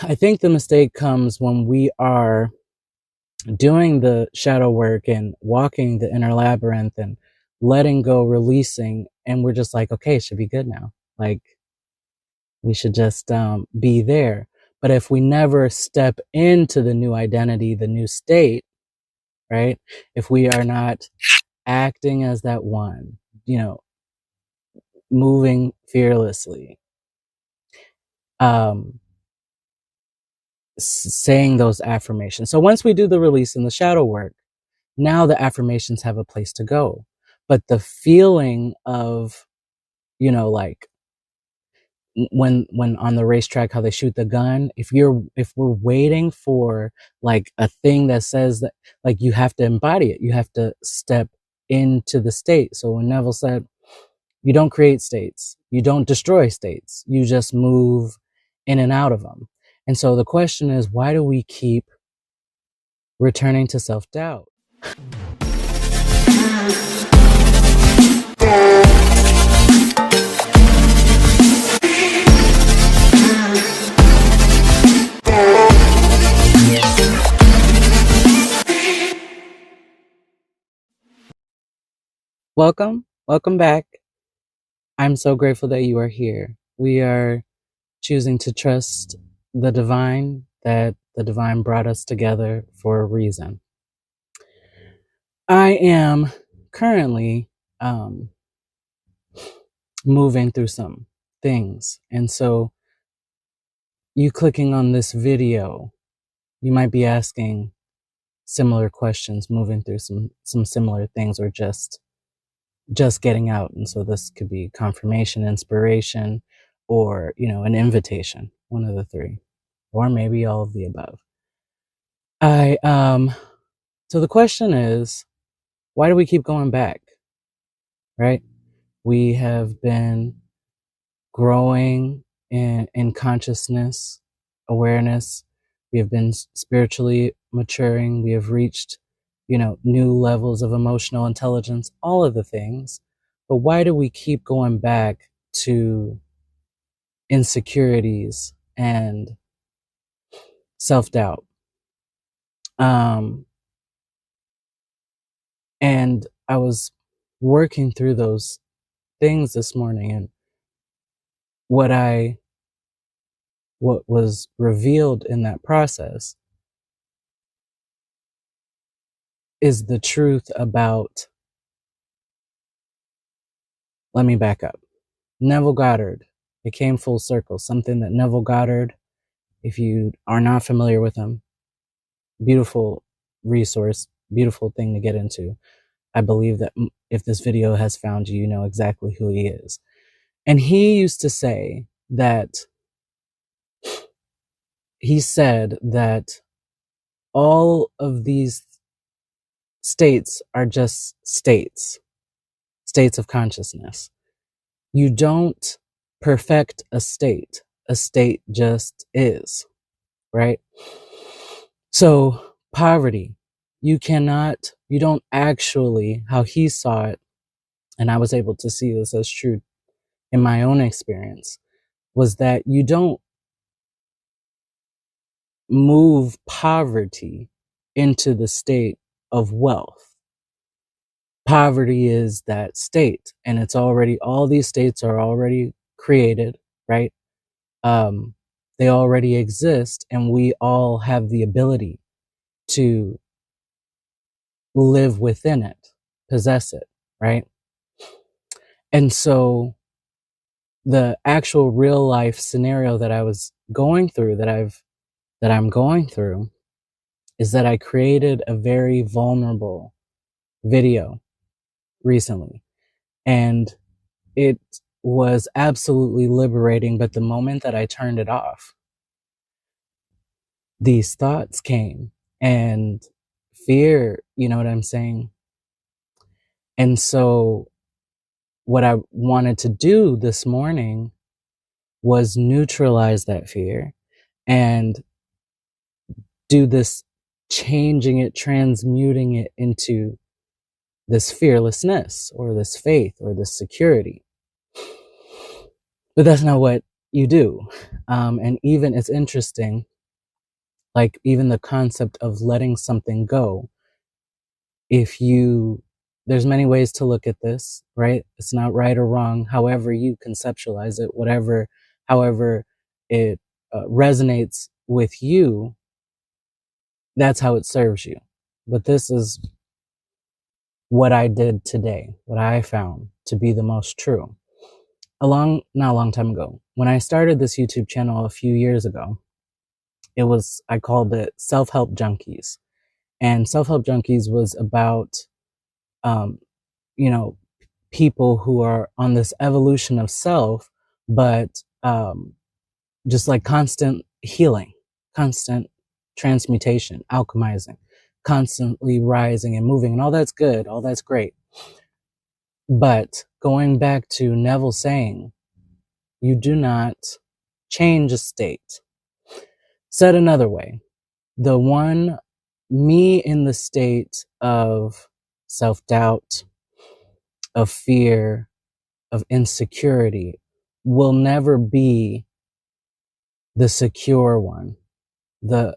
I think the mistake comes when we are doing the shadow work and walking the inner labyrinth and letting go, releasing, and we're just like, okay, it should be good now. Like, we should just be there. But if we never step into the new identity, the new state, right? If we are not acting as that one, moving fearlessly, um, saying those affirmations. So once we do the release and the shadow work, now the affirmations have a place to go. But the feeling of, like when on the racetrack, how they shoot the gun, if we're waiting for like a thing that says that, like, you have to embody it, you have to step into the state. So when Neville said, you don't create states, you don't destroy states, you just move in and out of them. And so the question is, why do we keep returning to self-doubt? Welcome back. I'm so grateful that you are here. We are choosing to trust the divine, that the divine brought us together for a reason. I am currently moving through some things. And so you clicking on this video, you might be asking similar questions, moving through some similar things, or just getting out. And so this could be confirmation, inspiration, or, an invitation, one of the three, or maybe all of the above. So the question is, why do we keep going back? Right? We have been growing in consciousness, awareness. We have been spiritually maturing. We have reached, new levels of emotional intelligence, all of the things. But why do we keep going back to insecurities and self-doubt? And I was working through those things this morning, and what was revealed in that process is the truth about, let me back up. Neville Goddard, it came full circle. Something that Neville Goddard, if you are not familiar with him, beautiful resource, beautiful thing to get into. I believe that if this video has found you, you know exactly who he is. And he used to say that, he said that all of these states are just states of consciousness. You don't perfect a state just is, right? So poverty, you don't actually, how he saw it, and I was able to see this as true in my own experience, was that you don't move poverty into the state of wealth. Poverty is that state, and all these states are already created, right? They already exist, and we all have the ability to live within it, possess it, right? And so the actual real life scenario that I was going through, that I'm going through, is that I created a very vulnerable video recently, and it was absolutely liberating. But the moment that I turned it off, these thoughts came, and fear, you know what I'm saying? And so what I wanted to do this morning was neutralize that fear and do this, changing it, transmuting it into this fearlessness or this faith or this security. But that's not what You do. And even it's interesting, like even the concept of letting something go. If you, there's many ways to look at this, right? It's not right or wrong. However you conceptualize it, however it resonates with you, that's how it serves you. But this is what I did today, what I found to be the most true. Not a long time ago, when I started this YouTube channel a few years ago, I called it Self-Help Junkies. And Self-Help Junkies was about, um, you know, people who are on this evolution of self, but just like constant healing, constant transmutation, alchemizing, constantly rising and moving, and all that's good, all that's great. But going back to Neville saying, you do not change a state. Said another way, the one me in the state of self-doubt, of fear, of insecurity will never be the secure one, the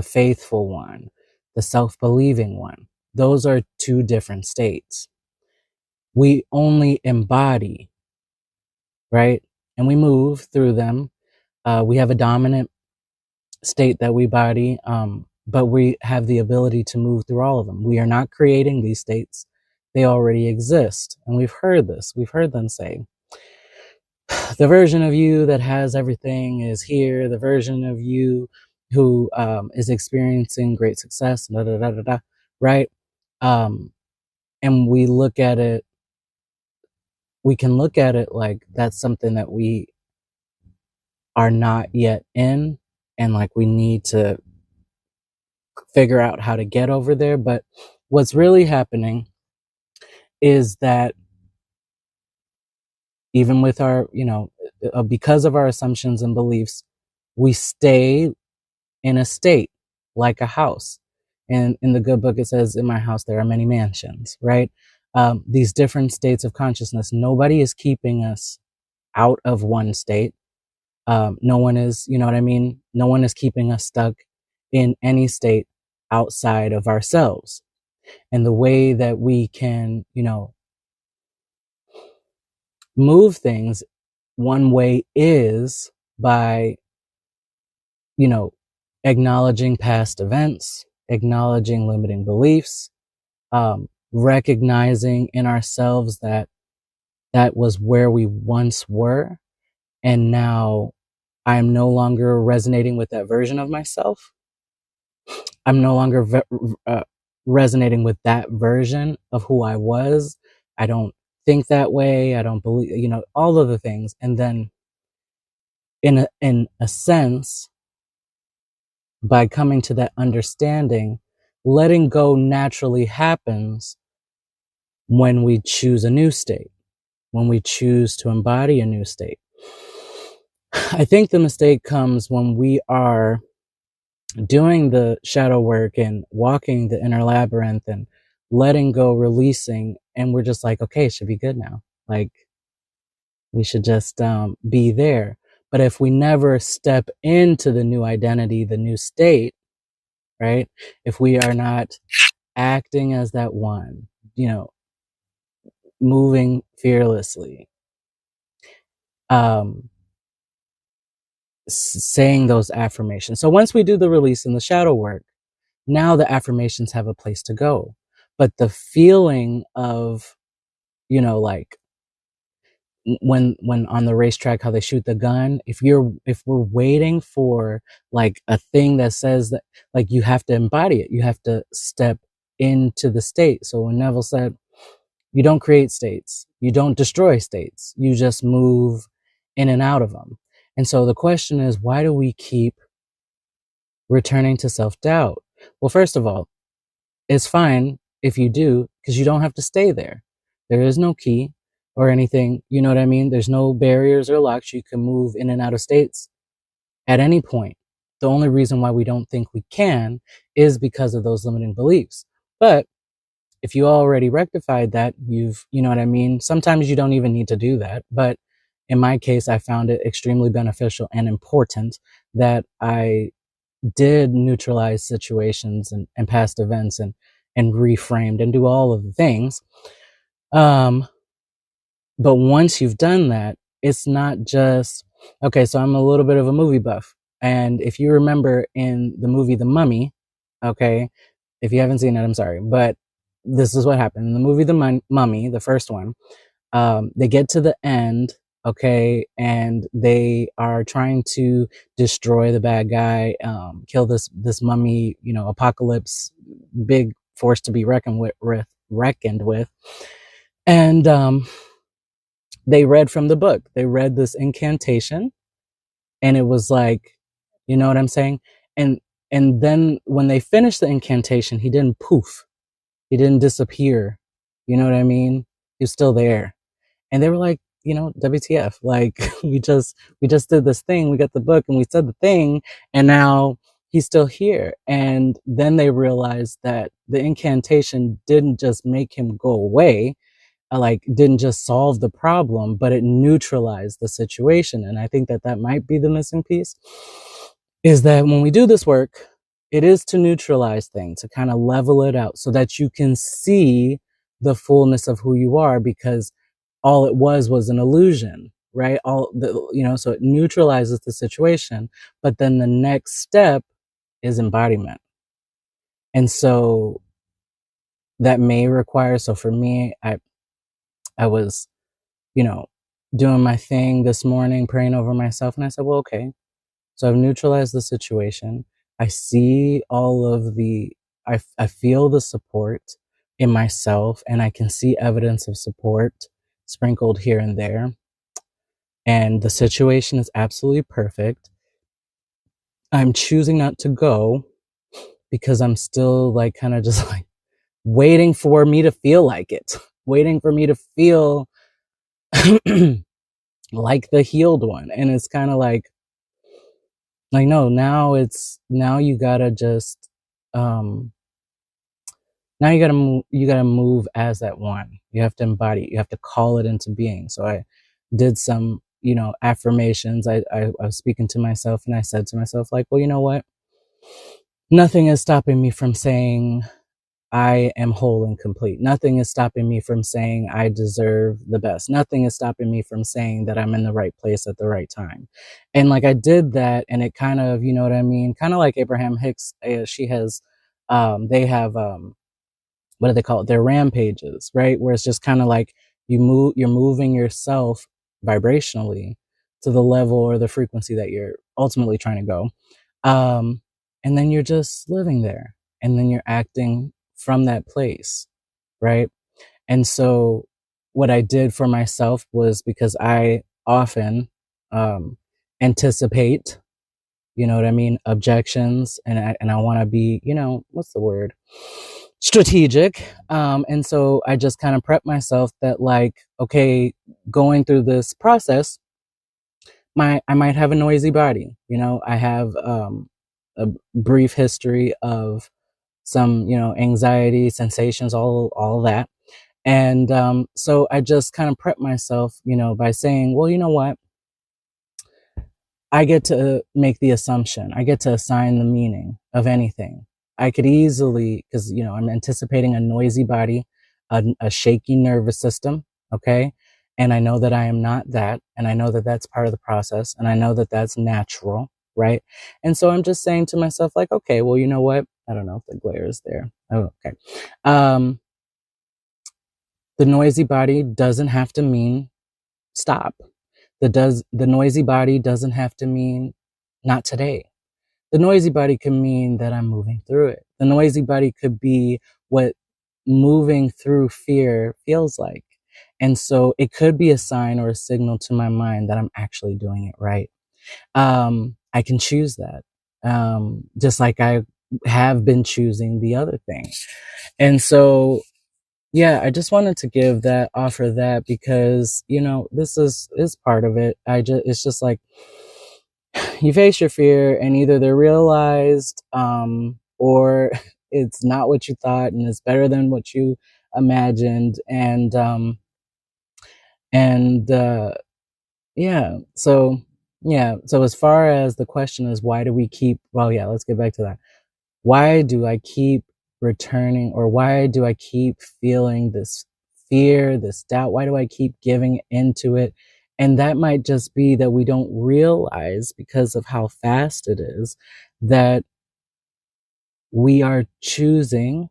faithful one, the self-believing one. Those are two different states. We only embody, right? And we move through them. We have a dominant state that we body, but we have the ability to move through all of them. We are not creating these states. They already exist. And we've heard this. We've heard them say, the version of you that has everything is here. The version of you who is experiencing great success, da, da, da, da, da, right? And we can look at it like that's something that we are not yet in, and like we need to figure out how to get over there. But what's really happening is that even with our, because of our assumptions and beliefs, we stay in a state like a house. And in the good book, it says, in my house, there are many mansions, right? These different states of consciousness, nobody is keeping us out of one state. No one is, you know what I mean? No one is keeping us stuck in any state outside of ourselves. And the way that we can, move things, one way is by, acknowledging past events, acknowledging limiting beliefs, recognizing in ourselves that that was where we once were. And now I'm no longer resonating with that version of myself. I'm no longer resonating with that version of who I was. I don't think that way. I don't believe, all of the things. And then in a sense, by coming to that understanding, letting go naturally happens when we choose a new state, when we choose to embody a new state. I think the mistake comes when we are doing the shadow work and walking the inner labyrinth and letting go, releasing, and we're just like, okay, it should be good now. Like, we should just be there. But if we never step into the new identity, the new state, right? If we are not acting as that one, moving fearlessly, saying those affirmations. So once we do the release and the shadow work, now the affirmations have a place to go. But the feeling of, like when on the racetrack, how they shoot the gun, if we're waiting for like a thing that says that, like, you have to embody it, you have to step into the state. So when Neville said, you don't create states, you don't destroy states, you just move in and out of them. And so the question is, why do we keep returning to self-doubt? Well, first of all, it's fine if you do, because you don't have to stay there. There is no key or anything, you know what I mean? There's no barriers or locks. You can move in and out of states at any point. The only reason why we don't think we can is because of those limiting beliefs. But if you already rectified that, you know what I mean? Sometimes you don't even need to do that. But in my case, I found it extremely beneficial and important that I did neutralize situations and past events and reframed and do all of the things. But once you've done that, it's not just, okay, so I'm a little bit of a movie buff. And if you remember in the movie The Mummy, okay, if you haven't seen it, I'm sorry, but this is what happened. In the movie The Mummy, the first one, they get to the end, okay, and they are trying to destroy the bad guy, kill this mummy, apocalypse, big force to be reckoned with. And they read from the book. They read this incantation, and it was like, you know what I'm saying? And and then when they finished the incantation, he didn't poof. He didn't disappear. You know what I mean? He was still there. And they were like, WTF? Like we just did this thing. We got the book and we said the thing, and now he's still here. And then they realized that the incantation didn't just make him go away, like didn't just solve the problem, but it neutralized the situation. And I think that that might be the missing piece, is that when we do this work, it is to neutralize things, to kind of level it out so that you can see the fullness of who you are, because all it was an illusion, right? So it neutralizes the situation, but then the next step is embodiment. And so that may require, so for me, I was, you know, doing my thing this morning, praying over myself. And I said, well, okay, so I've neutralized the situation. I see I feel the support in myself, and I can see evidence of support sprinkled here and there. And the situation is absolutely perfect. I'm choosing not to go because I'm still like kind of just like waiting for me to feel like it, waiting for me to feel like the healed one. And it's kind of like no, now you gotta just um now you gotta move as that one. You have to embody it. You have to call it into being. So I did some affirmations. I was speaking to myself, and I said to myself, like, well, you know what, nothing is stopping me from saying I am whole and complete. Nothing is stopping me from saying I deserve the best. Nothing is stopping me from saying that I'm in the right place at the right time. And like I did that, and it kind of, you know what I mean? Kind of like Abraham Hicks, they have, what do they call it? Their rampages, right? Where it's just kind of like you're moving yourself vibrationally to the level or the frequency that you're ultimately trying to go. And then you're just living there, and then you're acting from that place, right? And so what I did for myself was, because I often anticipate, you know what I mean, objections, and I want to be, what's the word? Strategic. And so I just kind of prep myself that, like, okay, going through this process, I might have a noisy body. I have a brief history of some, anxiety, sensations, all that. And so I just kind of prep myself, by saying, well, you know what? I get to make the assumption. I get to assign the meaning of anything. I could easily, because, I'm anticipating a noisy body, a shaky nervous system. Okay. And I know that I am not that. And I know that that's part of the process. And I know that that's natural. Right. And so I'm just saying to myself, like, okay, well, you know what? I don't know if the glare is there. Oh, okay. The noisy body doesn't have to mean stop. The noisy body doesn't have to mean not today. The noisy body can mean that I'm moving through it. The noisy body could be what moving through fear feels like. And so it could be a sign or a signal to my mind that I'm actually doing it right. I can choose that. Just like I have been choosing the other thing. And so, yeah, I just wanted to offer that, because, this is part of it. It's just like, you face your fear, and either they're realized, or it's not what you thought, and it's better than what you imagined. And yeah. So, yeah. So as far as the question is, why do we keep, well, yeah, let's get back to that. Why do I keep returning, or why do I keep feeling this fear, this doubt? Why do I keep giving into it? And that might just be that we don't realize, because of how fast it is, that we are choosing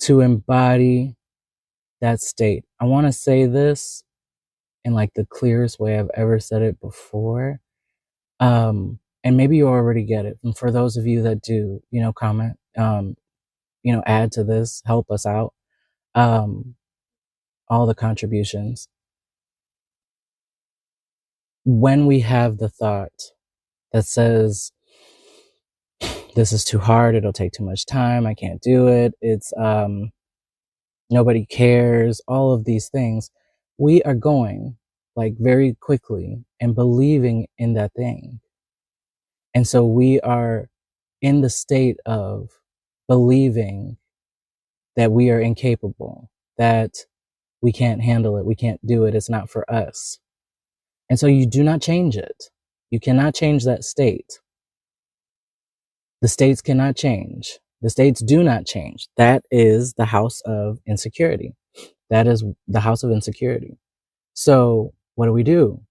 to embody that state. I want to say this in like the clearest way I've ever said it before. And maybe you already get it. And for those of you that do, comment, add to this, help us out. All the contributions. When we have the thought that says, this is too hard, it'll take too much time, I can't do it, it's nobody cares, all of these things, we are going like very quickly and believing in that thing. And so we are in the state of believing that we are incapable, that we can't handle it, we can't do it, it's not for us. And so you do not change it. You cannot change that state. The states cannot change. The states do not change. That is the house of insecurity. That is the house of insecurity. So what do?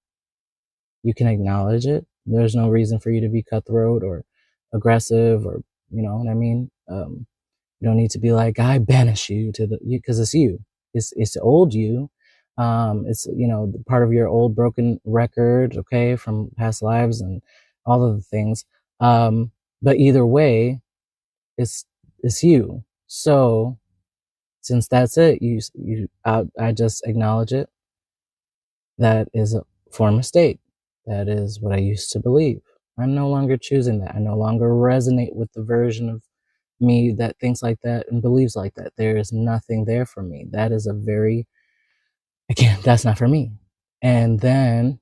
You can acknowledge it. There's no reason for you to be cutthroat or aggressive, or, you know what I mean? You don't need to be like, I banish you to the, because it's you. It's old you. It's, part of your old broken record, okay, from past lives and all of the things. But either way, it's, it's you. So since that's it, I just acknowledge it. That is a former state. That is what I used to believe. I'm no longer choosing that. I no longer resonate with the version of me that thinks like that and believes like that. There is nothing there for me. That is again, that's not for me. And then,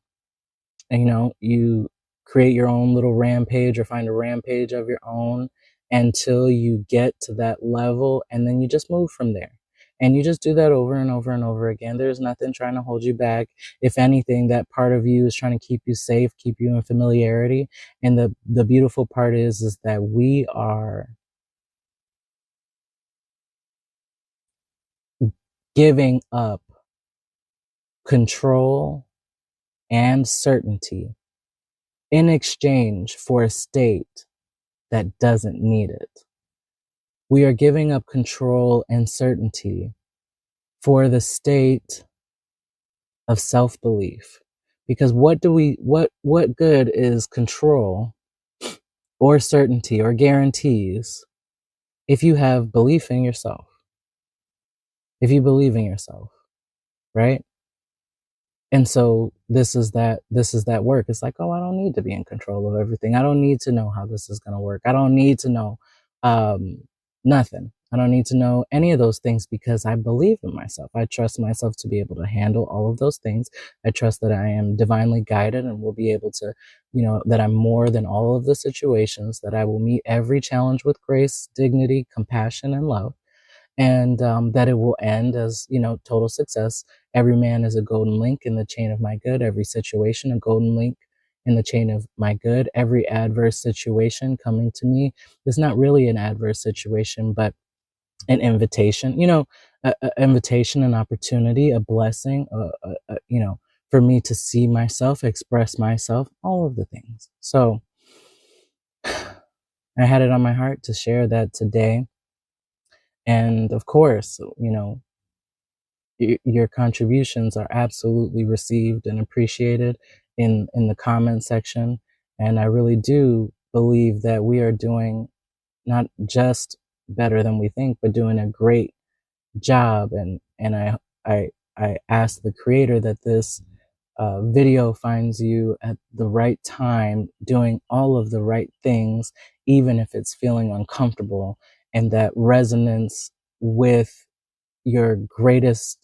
you create your own little rampage, or find a rampage of your own, until you get to that level, and then you just move from there. And you just do that over and over and over again. There's nothing trying to hold you back. If anything, that part of you is trying to keep you safe, keep you in familiarity. And the beautiful part is that we are giving up control and certainty in exchange for a state that doesn't need it. We are giving up control and certainty for the state of self-belief. Because what good is control or certainty or guarantees if you have belief in yourself? If you believe in yourself, right? And so this is that work. It's like, oh, I don't need to be in control of everything. I don't need to know how this is going to work. I don't need to know nothing. I don't need to know any of those things, because I believe in myself. I trust myself to be able to handle all of those things. I trust that I am divinely guided and will be able to, that I'm more than all of the situations, that I will meet every challenge with grace, dignity, compassion, and love, and that it will end as, total success. Every man is a golden link in the chain of my good. Every situation, a golden link in the chain of my good. Every adverse situation coming to me is not really an adverse situation, but an invitation, an invitation, an opportunity, a blessing, for me to see myself, express myself, all of the things. So I had it on my heart to share that today. And of course, your contributions are absolutely received and appreciated in the comment section. And I really do believe that we are doing not just better than we think, but doing a great job. And I ask the creator that this video finds you at the right time, doing all of the right things, even if it's feeling uncomfortable, and that resonance with your greatest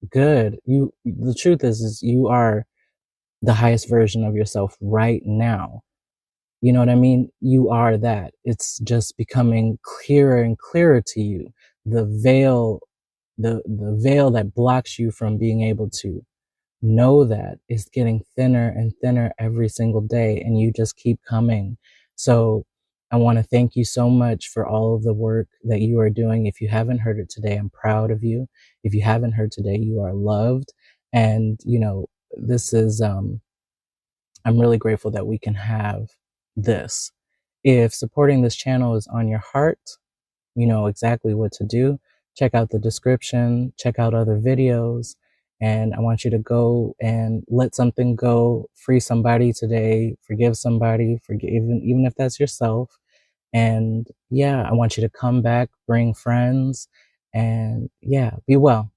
good. The truth is you are the highest version of yourself right now. You know what I mean? You are that. It's just becoming clearer and clearer to you. The veil, the veil that blocks you from being able to know that it's getting thinner and thinner every single day, and you just keep coming. So I want to thank you so much for all of the work that you are doing. If you haven't heard it today, I'm proud of you. If you haven't heard today, you are loved. And, you know, this is, I'm really grateful that we can have this. If supporting this channel is on your heart, you know exactly what to do. Check out the description, check out other videos, and I want you to go and let something go, free somebody today, forgive somebody, forgive even if that's yourself. And yeah, I want you to come back, bring friends, and yeah, be well.